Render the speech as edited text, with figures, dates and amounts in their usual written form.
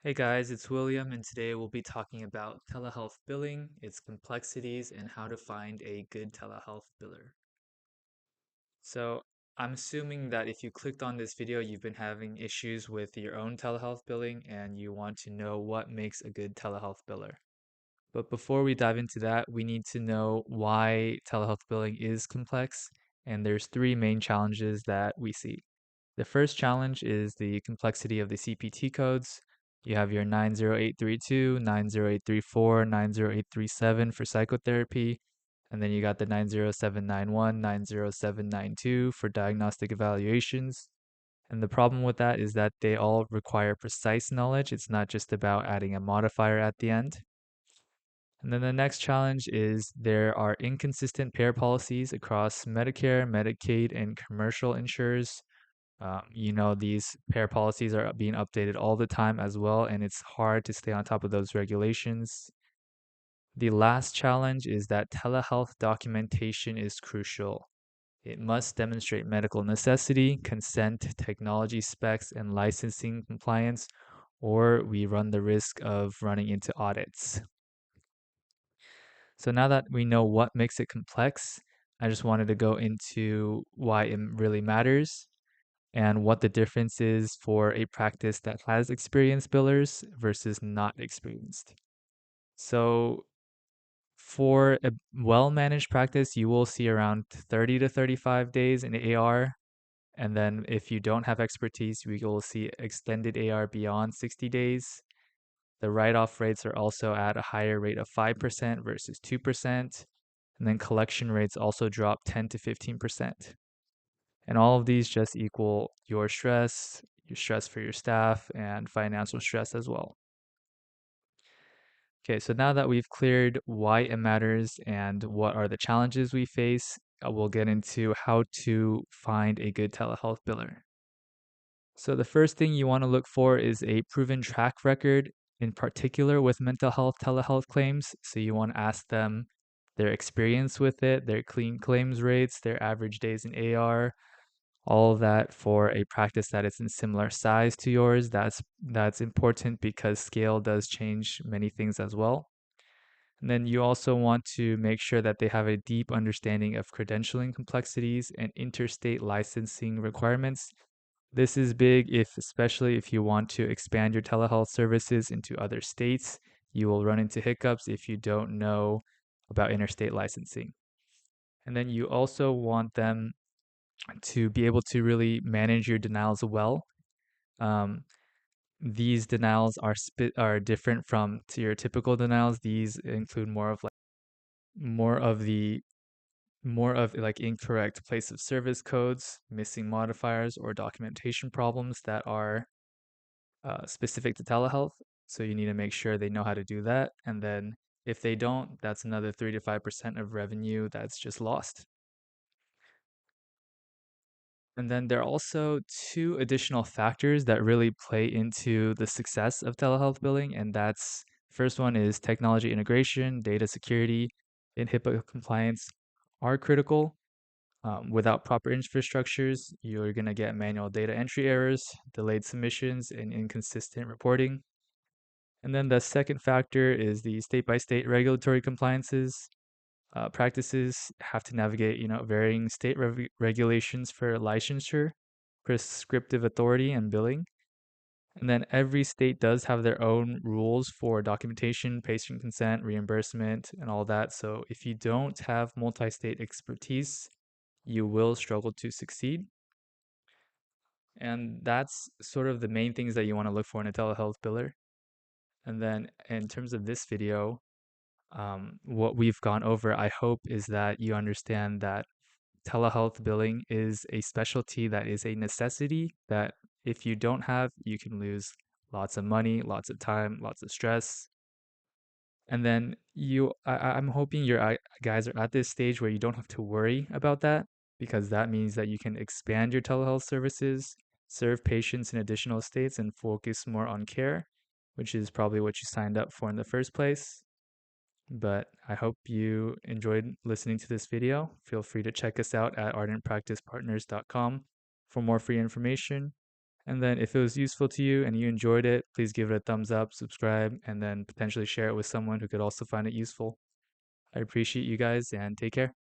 Hey guys, it's William, and today we'll be talking about telehealth billing, its complexities, and how to find a good telehealth biller. So, I'm assuming that if you clicked on this video, you've been having issues with your own telehealth billing and you want to know what makes a good telehealth biller. But before we dive into that, we need to know why telehealth billing is complex, and there's three main challenges that we see. The first challenge is the complexity of the CPT codes. You have your 90832, 90834, 90837 for psychotherapy, and then you got the 90791, 90792 for diagnostic evaluations. And the problem with that is that they all require precise knowledge. It's not just about adding a modifier at the end. And then the next challenge is there are inconsistent payer policies across Medicare, Medicaid, and commercial insurers. These payer policies are being updated all the time as well, and it's hard to stay on top of those regulations. The last challenge is that telehealth documentation is crucial. It must demonstrate medical necessity, consent, technology specs, and licensing compliance, or we run the risk of running into audits. So now that we know what makes it complex, I just wanted to go into why it really matters and what the difference is for a practice that has experienced billers versus not experienced. So, for a well managed practice, you will see around 30 to 35 days in AR. And then, if you don't have expertise, we will see extended AR beyond 60 days. The write off rates are also at a higher rate of 5% versus 2%. And then collection rates also drop 10 to 15%. And all of these just equal your stress for your staff, and financial stress as well. Okay, so now that we've cleared why it matters and what are the challenges we face, we'll get into how to find a good telehealth biller. So, the first thing you want to look for is a proven track record, in particular with mental health telehealth claims. So, you want to ask them their experience with it, their clean claims rates, their average days in AR, all of that for a practice that is in similar size to yours. That's important because scale does change many things as well. And then you also want to make sure that they have a deep understanding of credentialing complexities and interstate licensing requirements. This is big especially if you want to expand your telehealth services into other states. You will run into hiccups if you don't know about interstate licensing. And then you also want them to be able to really manage your denials well. Um, these denials are different from to your typical denials. These include more of the more of like incorrect place of service codes, missing modifiers, or documentation problems that are specific to telehealth. So you need to make sure they know how to do that. And then if they don't, that's another 3 to 5% of revenue that's just lost. And then there are also two additional factors that really play into the success of telehealth billing, and that's first one is technology integration, data security, and HIPAA compliance are critical. Without proper infrastructures, you're going to get manual data entry errors, delayed submissions, and inconsistent reporting. And then the second factor is the state-by-state regulatory compliances. Practices have to navigate, varying state regulations for licensure, prescriptive authority, and billing. And then every state does have their own rules for documentation, patient consent, reimbursement, and all that. So if you don't have multi-state expertise, you will struggle to succeed. And that's sort of the main things that you want to look for in a telehealth biller. And then in terms of this video, what we've gone over, I hope, is that you understand that telehealth billing is a specialty that is a necessity that if you don't have, you can lose lots of money, lots of time, lots of stress. And then I'm hoping guys are at this stage where you don't have to worry about that because that means that you can expand your telehealth services, serve patients in additional states, and focus more on care, which is probably what you signed up for in the first place. But I hope you enjoyed listening to this video. Feel free to check us out at ardentpracticepartners.com for more free information. And then if it was useful to you and you enjoyed it, please give it a thumbs up, subscribe, and then potentially share it with someone who could also find it useful. I appreciate you guys and take care.